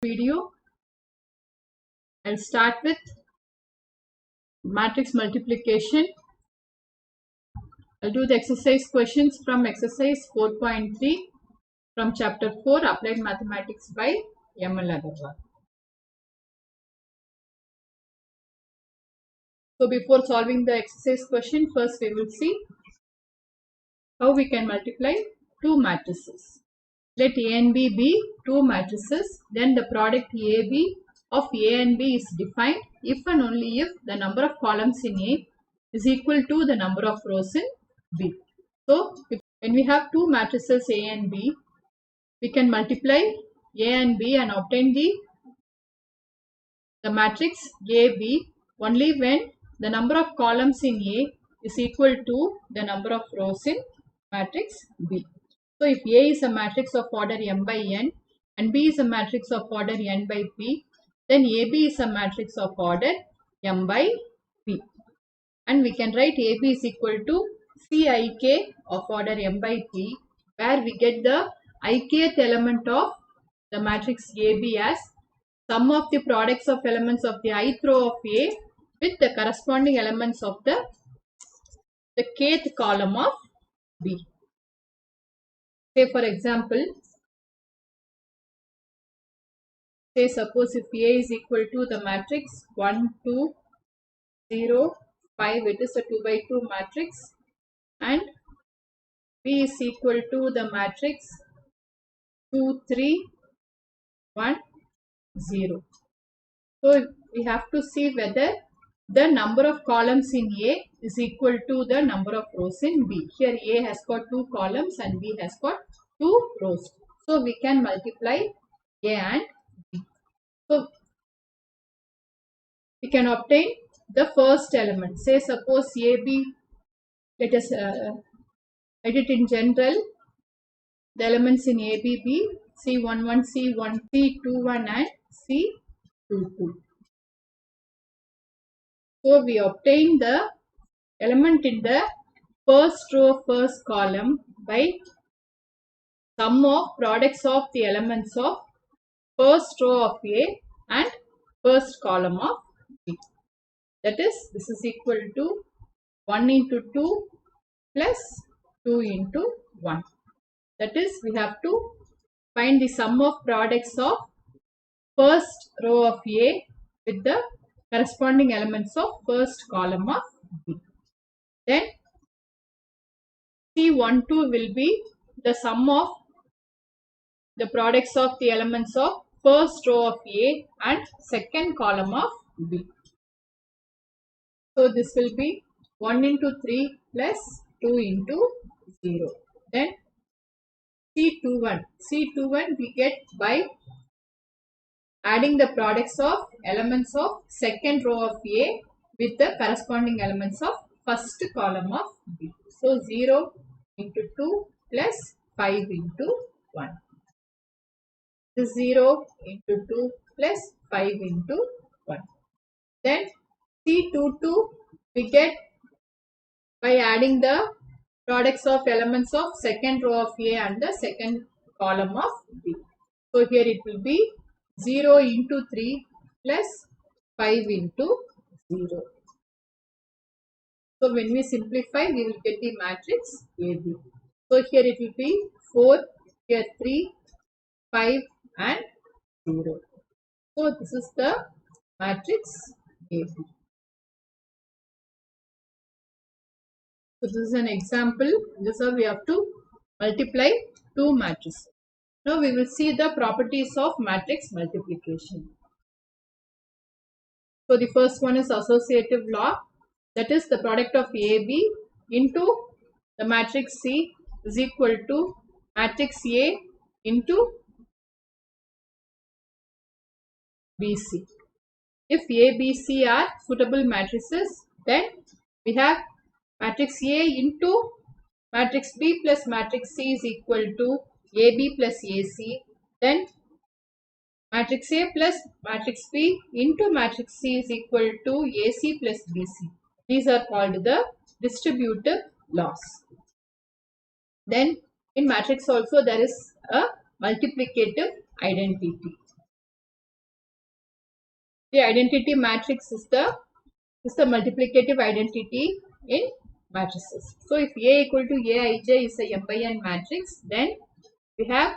Video. I'll start with matrix multiplication. I'll do the exercise questions from exercise 4.3 from chapter 4 Applied Mathematics by M.L. Agarwal. So before solving the exercise question, first we will see how we can multiply two matrices. Let A and B be two matrices, then the product AB of A and B is defined if and only if the number of columns in A is equal to the number of rows in B. So, when we have two matrices A and B, we can multiply A and B and obtain the matrix AB only when the number of columns in A is equal to the number of rows in matrix B. So, if A is a matrix of order m by n and B is a matrix of order n by p, then AB is a matrix of order m by p. And we can write AB is equal to Cik of order m by p, where we get the ikth element of the matrix AB as sum of the products of elements of the ith row of A with the corresponding elements of the kth column of B. Say for example, say suppose if A is equal to the matrix 1, 2, 0, 5, it is a 2 by 2 matrix, and B is equal to the matrix 2, 3, 1, 0. So we have to see whether the number of columns in A is equal to the number of rows in B. Here A has got 2 columns and B has got 2 rows. So we can multiply A and B. So we can obtain the first element. Say suppose AB, let us write it in general. The elements in AB be C11, C1, C21 and C22. So we obtain the element in the first row, first column by sum of products of the elements of first row of A and first column of B. That is, this is equal to 1 into 2 plus 2 into 1. That is, we have to find the sum of products of first row of A with the corresponding elements of first column of B. Then C12 will be the sum of the products of the elements of first row of A and second column of B. So this will be 1 into 3 plus 2 into 0. Then C21 we get by adding the products of elements of second row of A with the corresponding elements of first column of B. So 0 into 2 plus 5 into 1. This 0 into 2 plus 5 into 1. Then C22 we get by adding the products of elements of second row of A and the second column of B. So here it will be 0 into 3 plus 5 into 0. So when we simplify, we will get the matrix AB. So here it will be 4, here 3, 5 and 0. So this is the matrix AB. So this is an example. This is how we have to multiply two matrices. Now we will see the properties of matrix multiplication. So the first one is associative law. That is, the product of AB into the matrix C is equal to matrix A into BC. If A, B, C are suitable matrices, then we have matrix A into matrix B plus matrix C is equal to AB plus AC. Then matrix A plus matrix B into matrix C is equal to AC plus BC. These are called the distributive laws. Then in matrix also there is a multiplicative identity. The identity matrix is the multiplicative identity in matrices. So if A equal to Aij is a m by n matrix, then we have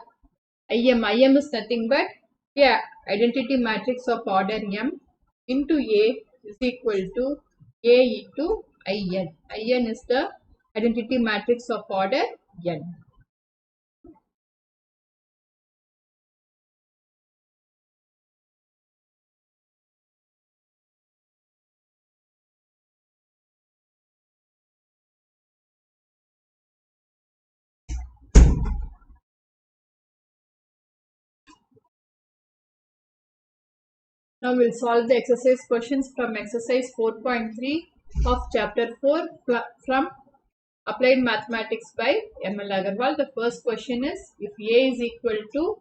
Im. Im is nothing but identity matrix of order m into A is equal to A into In. In is the identity matrix of order n. Now we'll solve the exercise questions from exercise 4.3 of chapter 4 from Applied Mathematics by M.L. Agarwal. The first question is, if A is equal to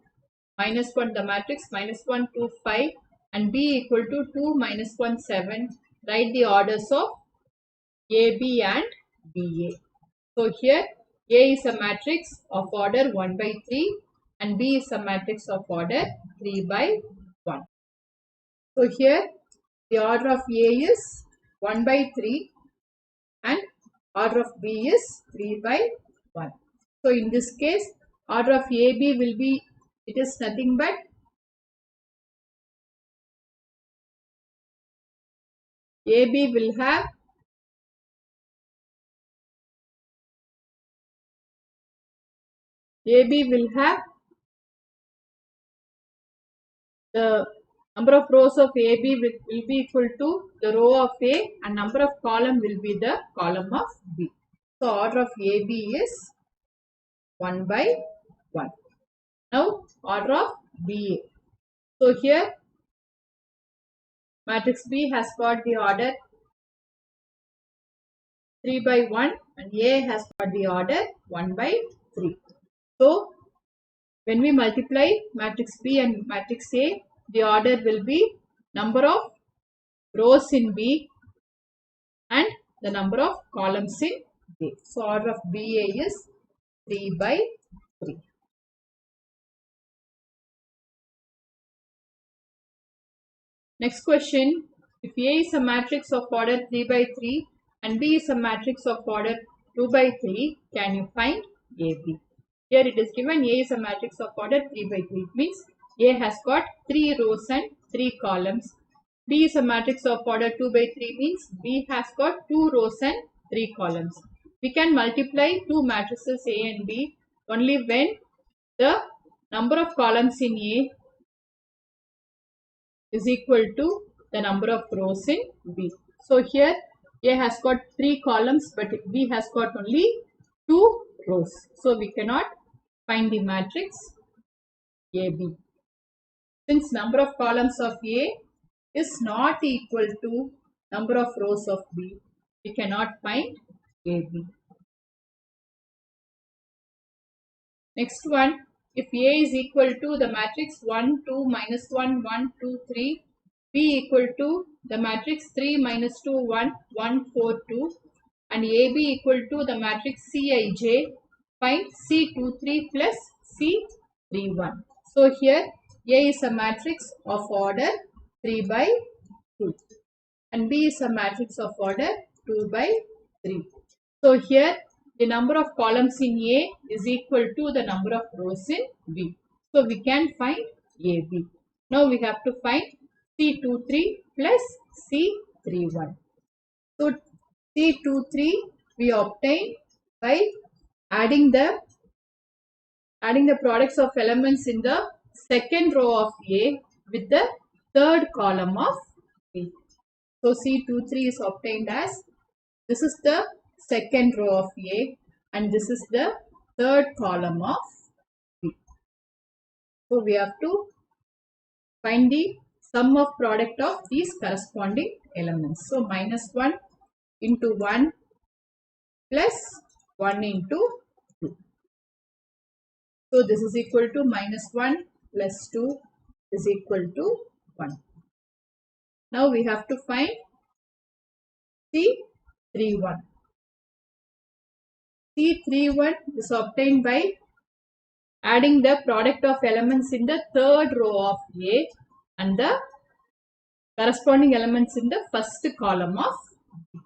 minus 1, the matrix minus 1, 2, 5 and B equal to 2, minus 1, 7, write the orders of AB and BA. So here A is a matrix of order 1 by 3 and B is a matrix of order 3 by 1. So here the order of A is 1 by 3 and order of B is 3 by 1. So in this case, order of AB will be, it is nothing but AB will have the number of rows of AB will be equal to the row of A and number of column will be the column of B. So order of AB is 1 by 1. Now order of BA. So here matrix B has got the order 3 by 1 and A has got the order 1 by 3. So when we multiply matrix B and matrix A, the order will be number of rows in B and the number of columns in A. So order of BA is 3 by 3. Next question, if A is a matrix of order 3 by 3 and B is a matrix of order 2 by 3, can you find AB? Here it is given A is a matrix of order 3 by 3. It means A has got 3 rows and 3 columns. B is a matrix of order 2 by 3 means B has got 2 rows and 3 columns. We can multiply two matrices A and B only when the number of columns in A is equal to the number of rows in B. So here A has got 3 columns but B has got only 2 rows. So we cannot find the matrix AB. Since number of columns of A is not equal to number of rows of B, we cannot find AB. Next one, if A is equal to the matrix 1, 2, minus 1, 1, 2, 3, B equal to the matrix 3, minus 2, 1, 1, 4, 2 and AB equal to the matrix Cij, find C23 plus C31. So here A is a matrix of order 3 by 2 and B is a matrix of order 2 by 3. So here the number of columns in A is equal to the number of rows in B. So we can find AB. Now we have to find C23 plus C31. So C23 we obtain by adding the products of elements in the second row of A with the third column of B. So C23 is obtained as, this is the second row of A and this is the third column of B. So we have to find the sum of product of these corresponding elements. So minus 1 into 1 plus 1 into 2. So this is equal to minus 1 plus 2 is equal to 1. Now we have to find C31. C31 is obtained by adding the product of elements in the third row of A and the corresponding elements in the first column of B.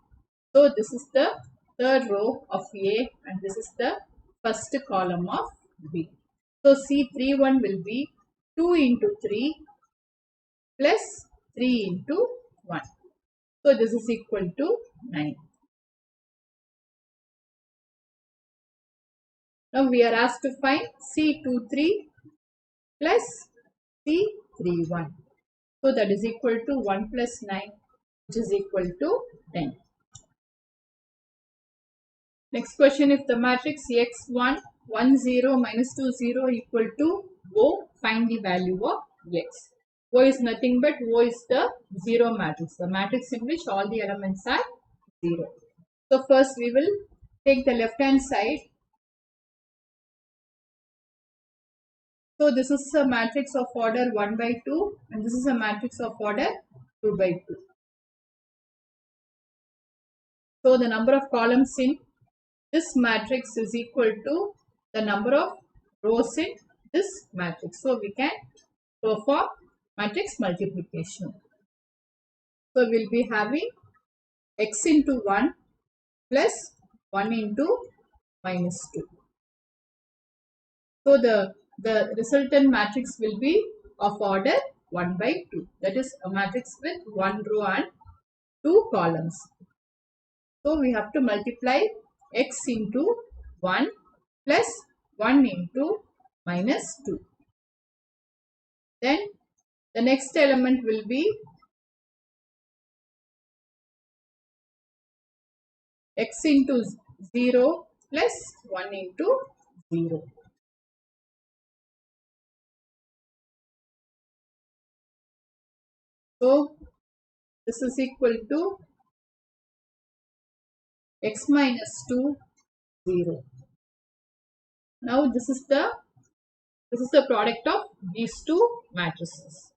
So this is the third row of A and this is the first column of B. So C31 will be 2 into 3 plus 3 into 1. So this is equal to 9. Now we are asked to find C23 plus C31. So that is equal to 1 plus 9, which is equal to 10. Next question, if the matrix x1, 1, 0, minus 2, 0 equal to O, find the value of x. O is nothing but O is the 0 matrix, the matrix in which all the elements are 0. So first we will take the left hand side. So this is a matrix of order 1 by 2 and this is a matrix of order 2 by 2. So the number of columns in this matrix is equal to the number of rows in this matrix. So we can perform matrix multiplication. So we will be having x into 1 plus 1 into minus 2. So the resultant matrix will be of order 1 by 2. That is a matrix with 1 row and 2 columns. So we have to multiply x into 1 plus 1 into minus 2. Then the next element will be x into 0 plus 1 into 0. So this is equal to x minus 2, 0. Now this is the product of these two matrices.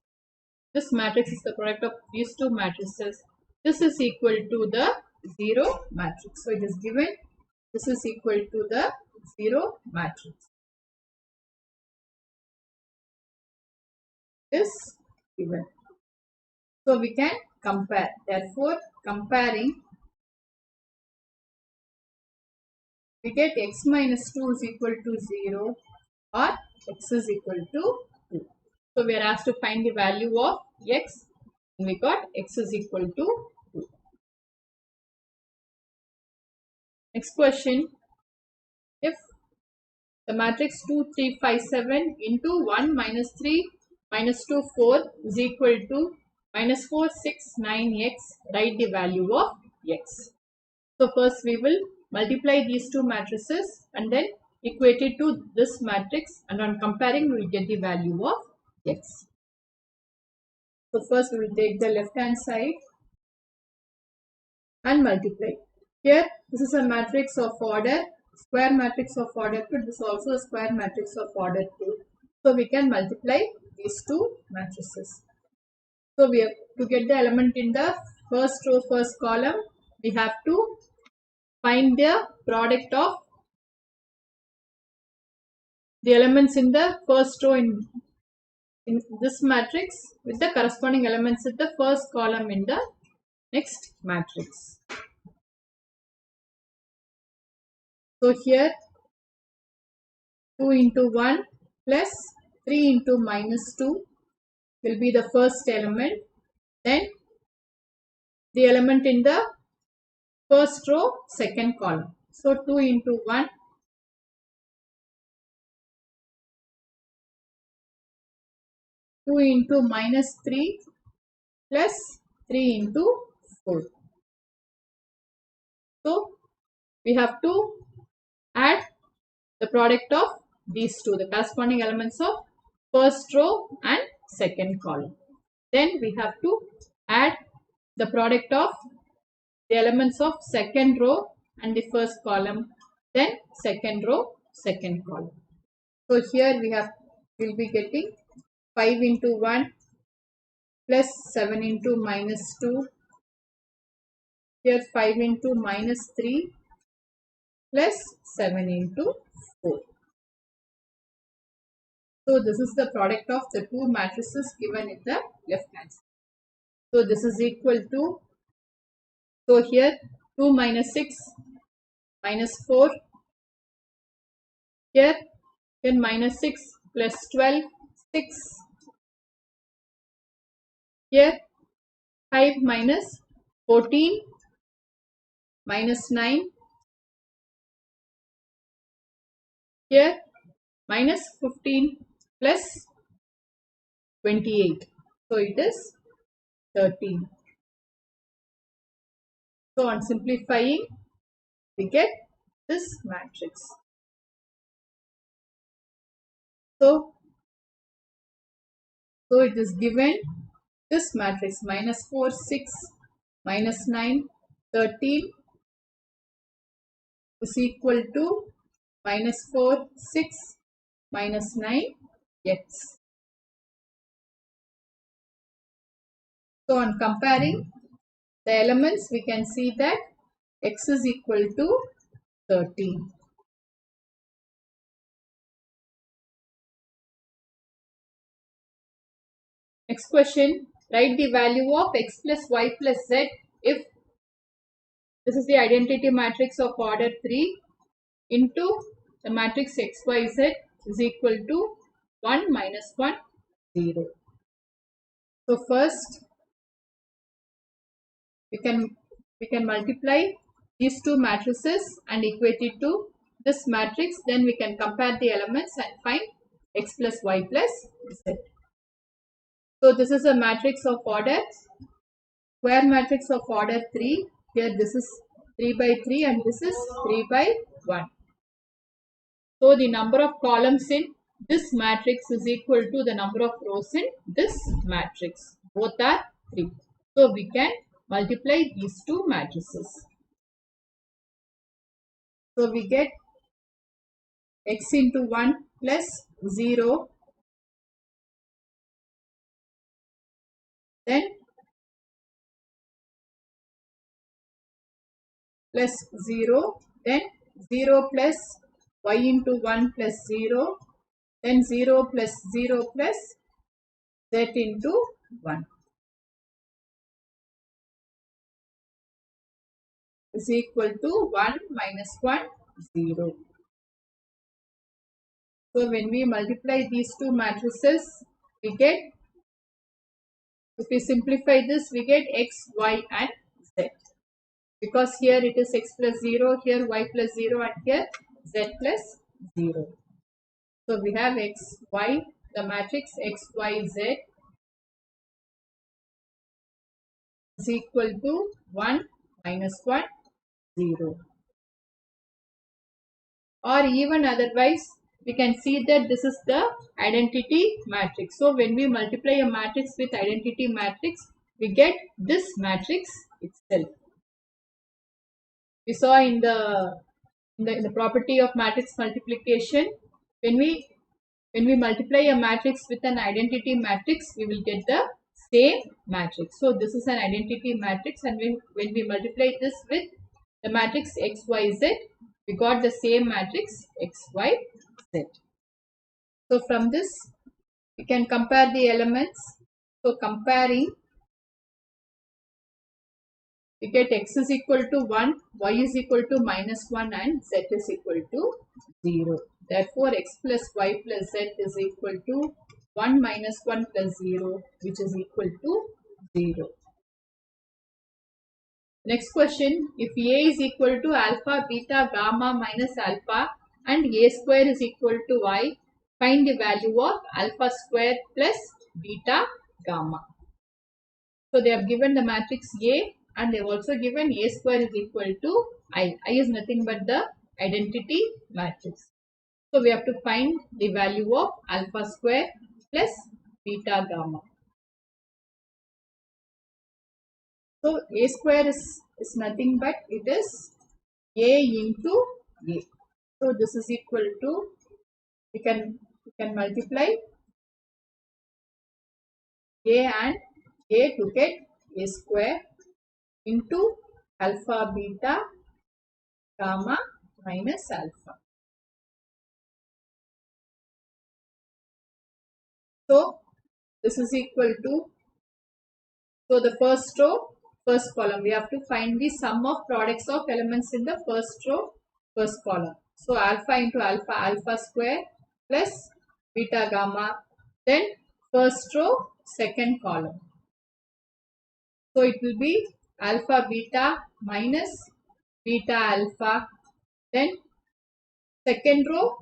This matrix is the product of these two matrices. This is equal to the 0 matrix. So it is given this is equal to the 0 matrix. This given. So we can compare. Therefore, comparing, we get x minus 2 is equal to 0 or x is equal to 2. So we are asked to find the value of x and we got x is equal to 2. Next question, if the matrix 2, 3, 5, 7 into 1 minus 3 minus 2, 4 is equal to minus 4, 6, 9x, write the value of x. So first we will multiply these two matrices and then equate it to this matrix, and on comparing we will get the value of x. So first we will take the left hand side and multiply. Here this is a matrix of order, square matrix of order 2, this is also a square matrix of order 2. So we can multiply these two matrices. So we have to get the element in the first row, first column, we have to find the product of the elements in the first row in this matrix with the corresponding elements in the first column in the next matrix. So here 2 into 1 plus 3 into minus 2 will be the first element. Then the element in the first row, second column. So 2 into 1 2 into minus 3 plus 3 into 4. So we have to add the product of these two, the corresponding elements of first row and second column. Then we have to add the product of the elements of second row and the first column, then second row, second column. So here we'll be getting 5 into 1 plus 7 into minus 2. Here 5 into minus 3 plus 7 into 4. So this is the product of the two matrices given in the left hand side. So this is equal to, so here 2 minus 6 minus 4, here then minus 6 plus 12, 6, here 5 minus 14 minus 9, here minus 15 plus 28. So it is 13. So on simplifying, we get this matrix. So it is given this matrix minus 4, 6, minus 9, 13 is equal to minus 4, 6, minus 9, x. So on comparing the elements, we can see that x is equal to 13. Next question, write the value of x plus y plus z if this is the identity matrix of order 3 into the matrix x, y, z is equal to 1, minus 1, 0. So first we can multiply these two matrices and equate it to this matrix. Then we can compare the elements and find x plus y plus z. So this is a matrix of order, square matrix of order 3. Here this is 3 by 3 and this is 3 by 1. So the number of columns in this matrix is equal to the number of rows in this matrix. Both are 3. So we can multiply these two matrices. So we get x into 1 plus 0, then plus 0, then 0 plus y into 1 plus 0, then 0 plus 0 plus z into 1 is equal to 1 minus 1, 0. So when we multiply these two matrices, we get, if we simplify this, we get x, y and z. Because here it is x plus 0, here y plus 0 and here z plus 0. So we have x, y, the matrix x, y, z is equal to 1, minus 1, 0. Or even otherwise, we can see that this is the identity matrix. So when we multiply a matrix with identity matrix, we get this matrix itself. We saw in the property of matrix multiplication, when we multiply a matrix with an identity matrix, we will get the same matrix. So this is an identity matrix, and when we multiply this with the matrix x, y, z, we got the same matrix x, y, z. So from this, we can compare the elements. So comparing, we get x is equal to 1, y is equal to minus 1 and z is equal to 0. Therefore, x plus y plus z is equal to 1 minus 1 plus 0, which is equal to 0. Next question, if a is equal to alpha, beta, gamma minus alpha and a square is equal to y, find the value of alpha square plus beta, gamma. So they have given the matrix A and they have also given a square is equal to I. I is nothing but the identity matrix. So we have to find the value of alpha square plus beta, gamma. So a square is nothing but it is a into a. So this is equal to, we can multiply a and a to get a square into alpha, beta, gamma minus alpha. So this is equal to So the first row, first column, we have to find the sum of products of elements in the first row, first column. So alpha into alpha, alpha square plus beta gamma, then first row, second column. So it will be alpha beta minus beta alpha, then second row,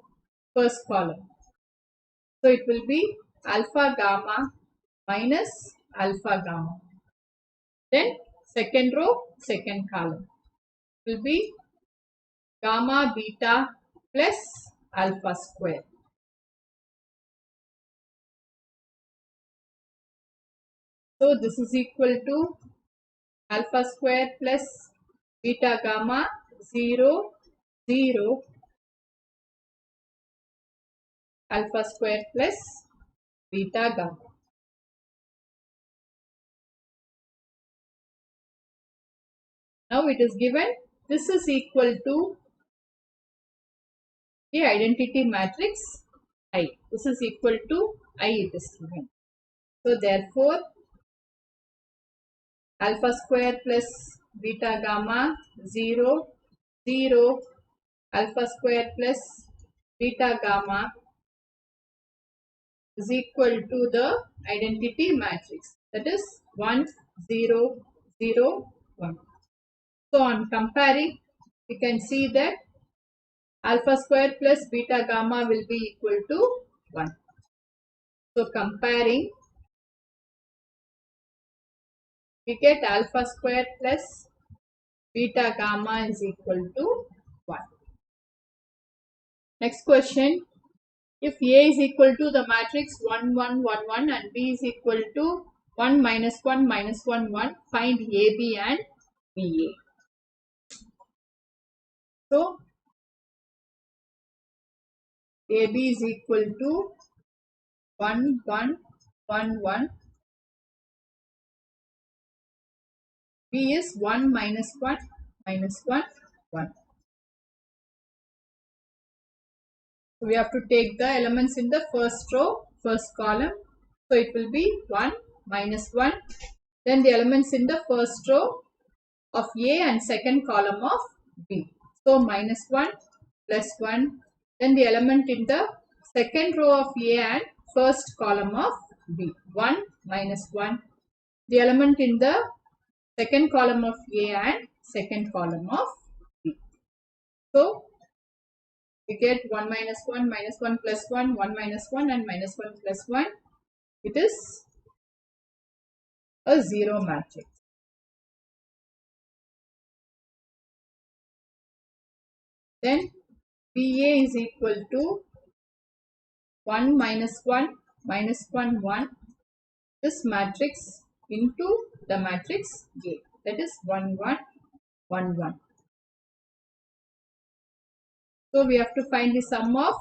first column. So it will be alpha gamma minus alpha gamma. Then second row, second column will be gamma beta plus alpha square. So this is equal to alpha square plus beta gamma 0, 0, alpha square plus beta gamma. Now it is given this is equal to the identity matrix I. This is equal to I, it is given. So therefore alpha square plus beta gamma 0, 0, alpha square plus beta gamma is equal to the identity matrix, that is 1, 0, 0, 1. So on comparing, we can see that alpha square plus beta gamma will be equal to 1. So comparing, we get alpha square plus beta gamma is equal to 1. Next question. If A is equal to the matrix 1, 1, 1, 1 and B is equal to 1, minus 1, minus 1, 1, find AB and BA. So, AB is equal to 1, 1, 1, 1. B is 1, minus 1, minus 1, 1. So, we have to take the elements in the first row, first column. So, it will be 1, minus 1. Then the elements in the first row of A and second column of B. So, minus 1, plus 1. Then the element in the second row of A and first column of B. 1, minus 1. The element in the second column of A and second column of B. So, we get 1 minus 1, minus 1 plus 1, 1 minus 1 and minus 1 plus 1. It is a 0 matrix. Then BA is equal to 1 minus 1 minus 1 1, this matrix into the matrix A, that is 1 1 1 1. So we have to find the sum of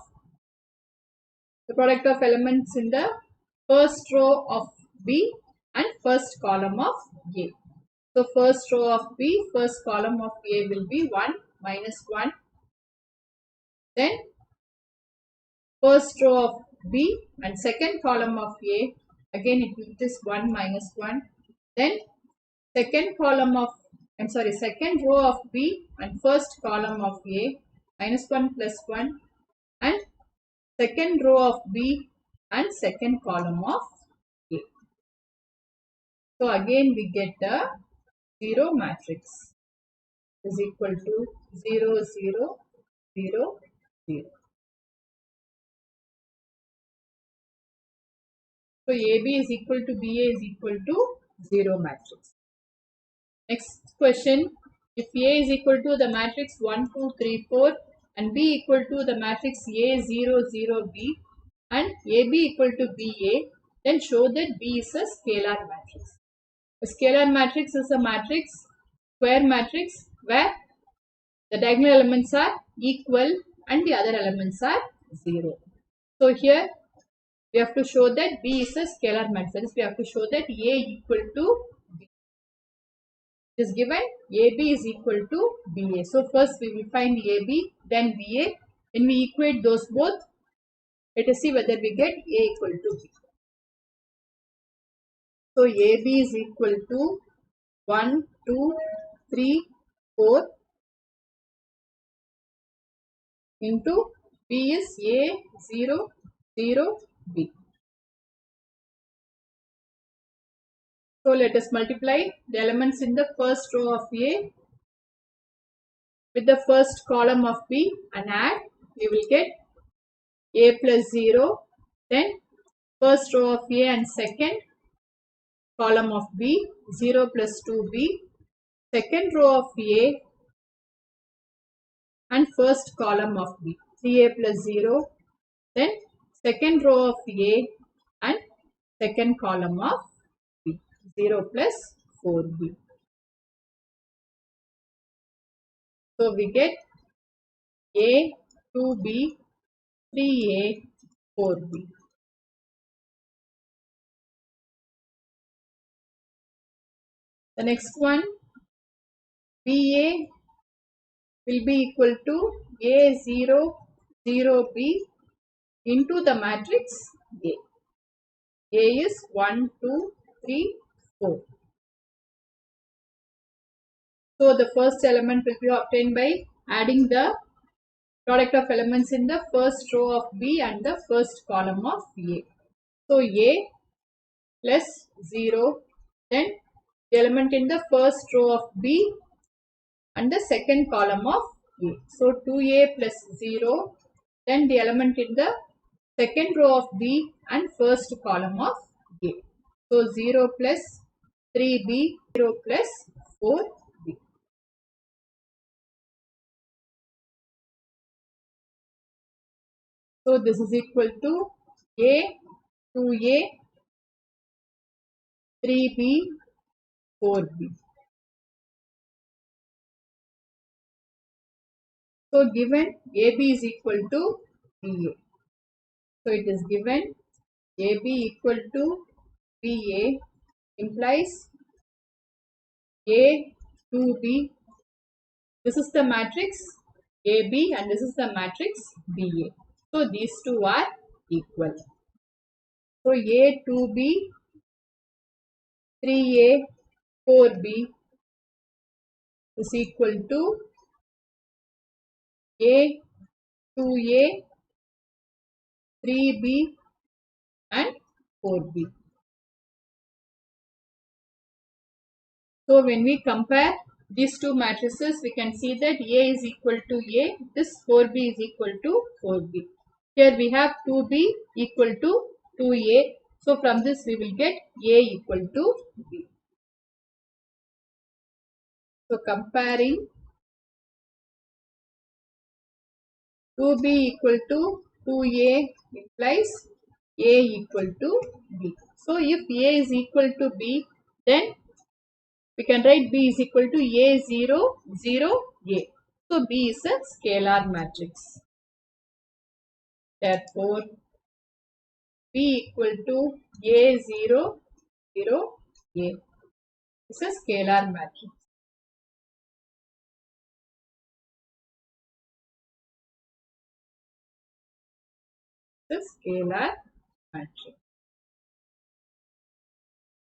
the product of elements in the first row of B and first column of A. So first row of B, first column of A will be 1 minus 1. Then first row of B and second column of A, again it is 1 minus 1. Then second row of B and first column of A, minus 1 plus 1, and second row of B and second column of A. So again we get the 0 matrix is equal to 0, 0, 0, 0. So AB is equal to BA is equal to 0 matrix. Next question, if A is equal to the matrix 1, 2, 3, 4 and B equal to the matrix A, 0, 0, B and AB equal to BA, then show that B is a scalar matrix. A scalar matrix is a matrix, square matrix, where the diagonal elements are equal and the other elements are 0. So here we have to show that B is a scalar matrix. That is, we have to show that A equal to B. It is given AB is equal to BA. So first we will find AB, then BA. When we equate those both, let us see whether we get A equal to B. So AB is equal to 1, 2, 3, 4 into B is A, 0, 0, B. So let us multiply the elements in the first row of A with the first column of B and add. We will get A plus 0. Then first row of A and second column of B, 0 plus 2B. Second row of A and first column of B, 3A plus 0. Then second row of A and second column of B, 0 plus 4B. So we get A, 2B, 3A, 4B. The next one, BA will be equal to A0, 0B into the matrix A. A is 1, 2, 3, 4. So the first element will be obtained by adding the product of elements in the first row of B and the first column of A. So A plus 0, then the element in the first row of B and the second column of A. So 2A plus 0, then the element in the second row of B and first column of A. So 0 plus 3B, 0 plus 4B. So this is equal to A, 2A, 3B, 4B. So given AB is equal to BA. So it is given AB equal to BA implies A, 2B. This is the matrix AB and this is the matrix BA. So these two are equal. So A, 2B, 3A, 4B is equal to A, 2A, 3B and 4B. So when we compare these two matrices, we can see that A is equal to A, this 4B is equal to 4B. Here we have 2B equal to 2A. So from this we will get A equal to B. So comparing 2B equal to 2A implies A equal to B. So if A is equal to B, then we can write B is equal to A0, 0, A. So B is a scalar matrix. Therefore, B equal to A0, 0, A is a scalar matrix. It's a scalar matrix.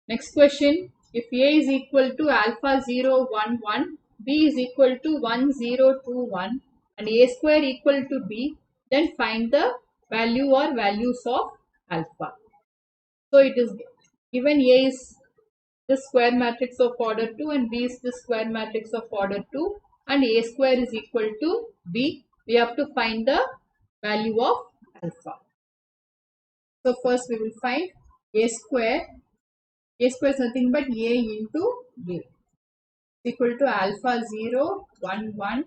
Next question. If A is equal to alpha 0, 1, 1, B is equal to 1, 0, 2, 1 and A square equal to B, then find the value or values of alpha. So it is given A is the square matrix of order 2 and B is the square matrix of order 2 and A square is equal to B. We have to find the value of alpha. So first we will find A square. A square is nothing but A into A equal to alpha 0, 1, 1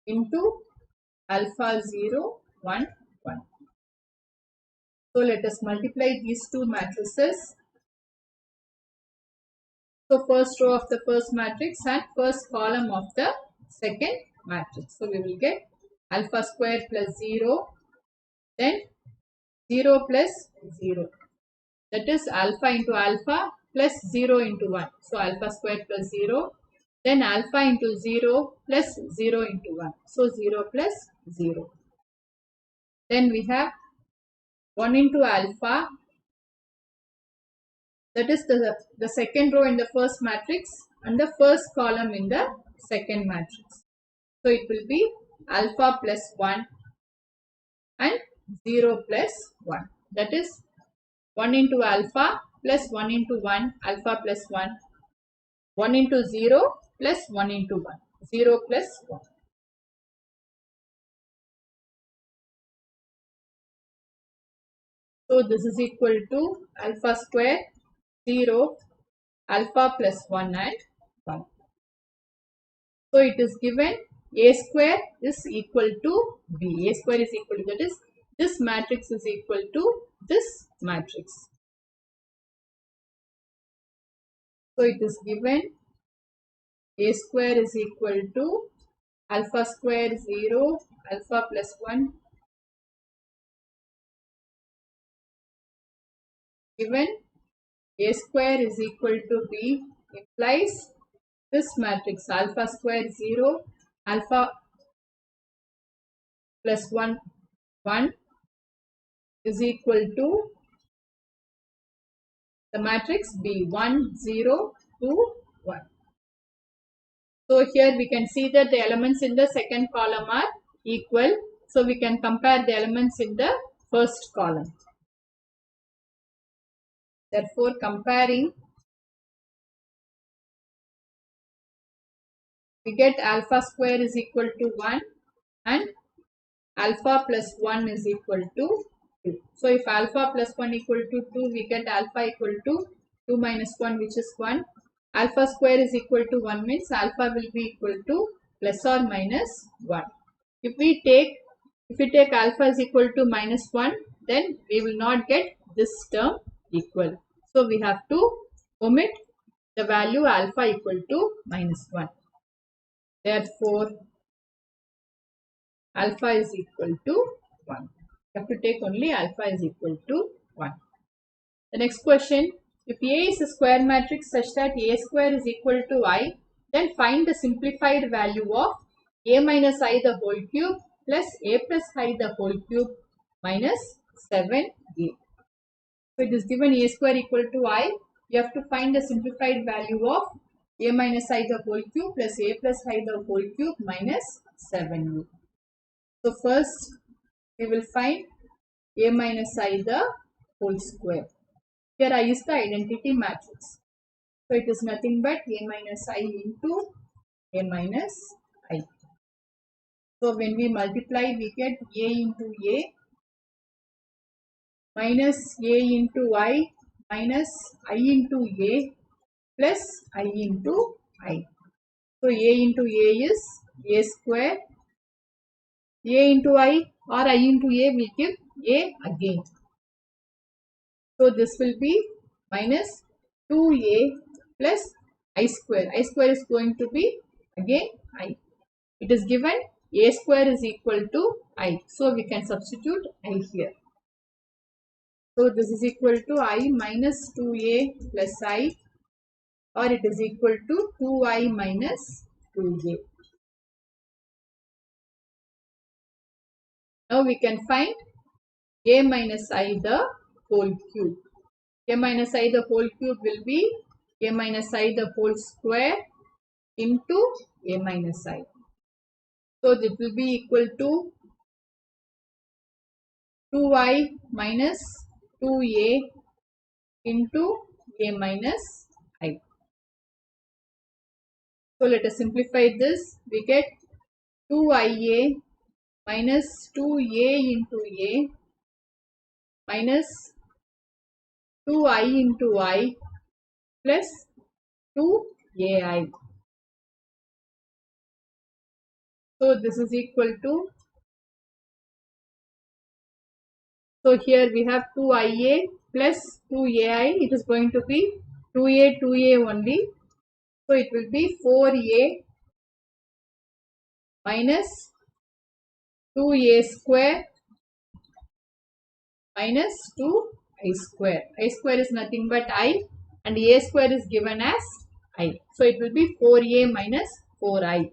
into alpha 0, 1, 1. So let us multiply these two matrices. So first row of the first matrix and first column of the second matrix. So we will get alpha square plus 0, then 0 plus 0. That is alpha into alpha plus 0 into 1. So alpha square plus 0. Then alpha into 0 plus 0 into 1. So 0 plus 0. Then we have 1 into alpha That is the second row in the first matrix and the first column in the second matrix. So it will be alpha plus 1 and 0 plus 1. That is 1 into alpha plus 1 into 1, alpha plus 1. 1 into 0 plus 1 into 1, 0 plus 1. So this is equal to alpha square 0, alpha plus 1 and 1. So it is given A square is equal to B. A square is equal to, that is, this matrix is equal to this matrix. So it is given A square is equal to alpha square 0, alpha plus 1, given A square is equal to B implies this matrix alpha square 0, alpha plus 1, 1 is equal to the matrix B 1, 0, 2, 1. So here we can see that the elements in the second column are equal. So we can compare the elements in the first column. Therefore, comparing, we get alpha square is equal to 1 and alpha plus 1 is equal to 2. So if alpha plus 1 equal to 2, we get alpha equal to 2 minus 1, which is 1. Alpha square is equal to 1 means alpha will be equal to plus or minus 1. If we take alpha is equal to minus 1, then we will not get this term equal. So we have to omit the value alpha equal to minus 1. Therefore, alpha is equal to 1. You have to take only alpha is equal to 1. The next question, if A is a square matrix such that A square is equal to I, then find the simplified value of A minus I the whole cube plus A plus I the whole cube minus 7A. So it is given A square equal to I. You have to find the simplified value of A minus I the whole cube plus A plus I the whole cube minus 7A. So first we will find A minus I the whole square. Here I is the identity matrix. So it is nothing but A minus I into A minus I. So when we multiply, we get A into A minus A into I minus I into A plus I into I. So A into A is A square. A into I or I into A will give A again. So this will be minus 2A plus I square. I square is going to be again I. It is given A square is equal to I. So we can substitute I here. So this is equal to I minus 2A plus I, or it is equal to 2I minus 2A. Now we can find A minus I the whole cube. A minus I the whole cube will be A minus I the whole square into A minus I. So this will be equal to 2I minus 2A into A minus I. So let us simplify this. We get 2IA minus 2A into A minus 2I into I plus 2AI. So this is equal to, so here we have 2IA plus 2AI. It is going to be 2A, 2A only. So it will be 4A minus 2A square minus 2I square. I square is nothing but I and A square is given as I. So it will be 4A minus 4I.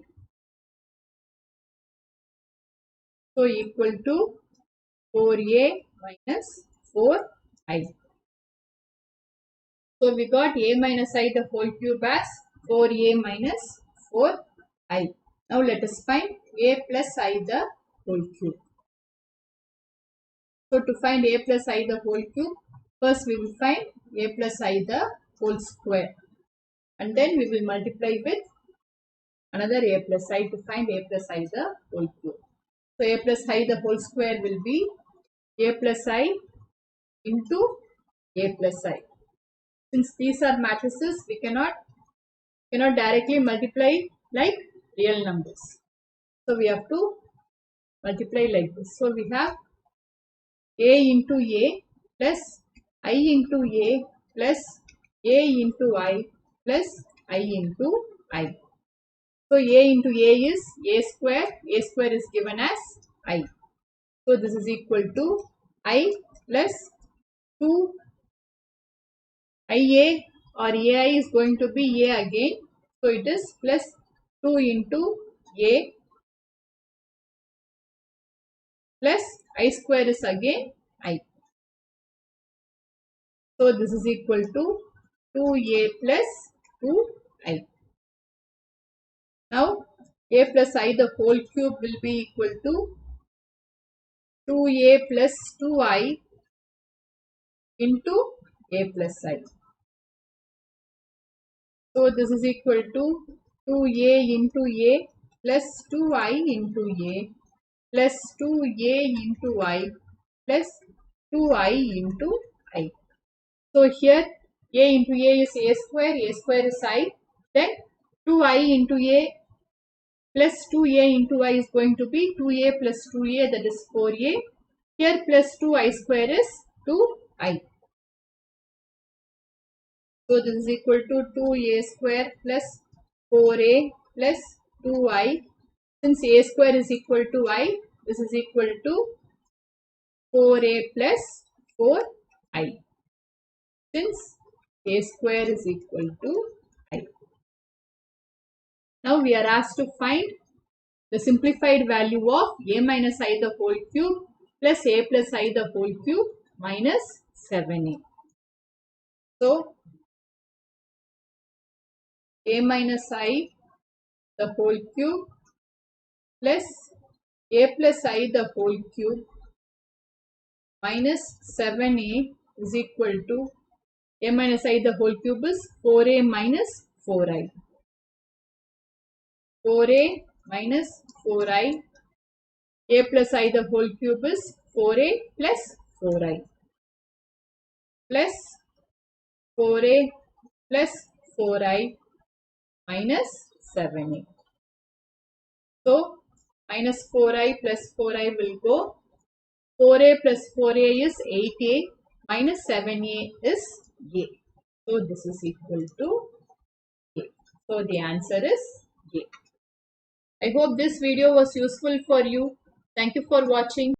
So equal to 4A minus 4I. So we got a minus I the whole cube as 4a minus 4I. Now let us find a plus I the whole cube. So to find a plus I the whole cube, first we will find a plus I the whole square, and then we will multiply with another a plus I to find a plus I the whole cube. So a plus I the whole square will be a plus I into a plus I. Since these are matrices, we cannot directly multiply like real numbers. So we have to multiply like this. So we have a into a plus I into a plus a into I plus I into I. So a into a is a square is given as I. So this is equal to I plus 2 IA, or AI is going to be a again. So it is plus 2 into a plus I square is again I. So this is equal to 2a plus 2I. Now a plus I the whole cube will be equal to 2a plus 2I into a plus I. So this is equal to 2a into a plus 2I into a plus 2a into I plus 2I into I. So here a into a is a square is I, then 2I into a plus 2a into I is going to be 2a plus 2a, that is 4a. Here plus 2I square is 2I. So this is equal to 2a square plus 4a plus 2I. Since a square is equal to I, this is equal to 4a plus 4I. Since a square is equal to I. Now we are asked to find the simplified value of a minus I the whole cube plus a plus I the whole cube minus 7a. So a minus I the whole cube plus a plus I the whole cube minus 7a is equal to a minus I the whole cube is 4a minus 4I. 4a minus 4I. A plus I the whole cube is 4a plus 4I plus 4a plus 4I minus 7a. So minus 4I plus 4I will go. 4a plus 4a is 8a minus 7a is a. So this is equal to a. So the answer is a. I hope this video was useful for you. Thank you for watching.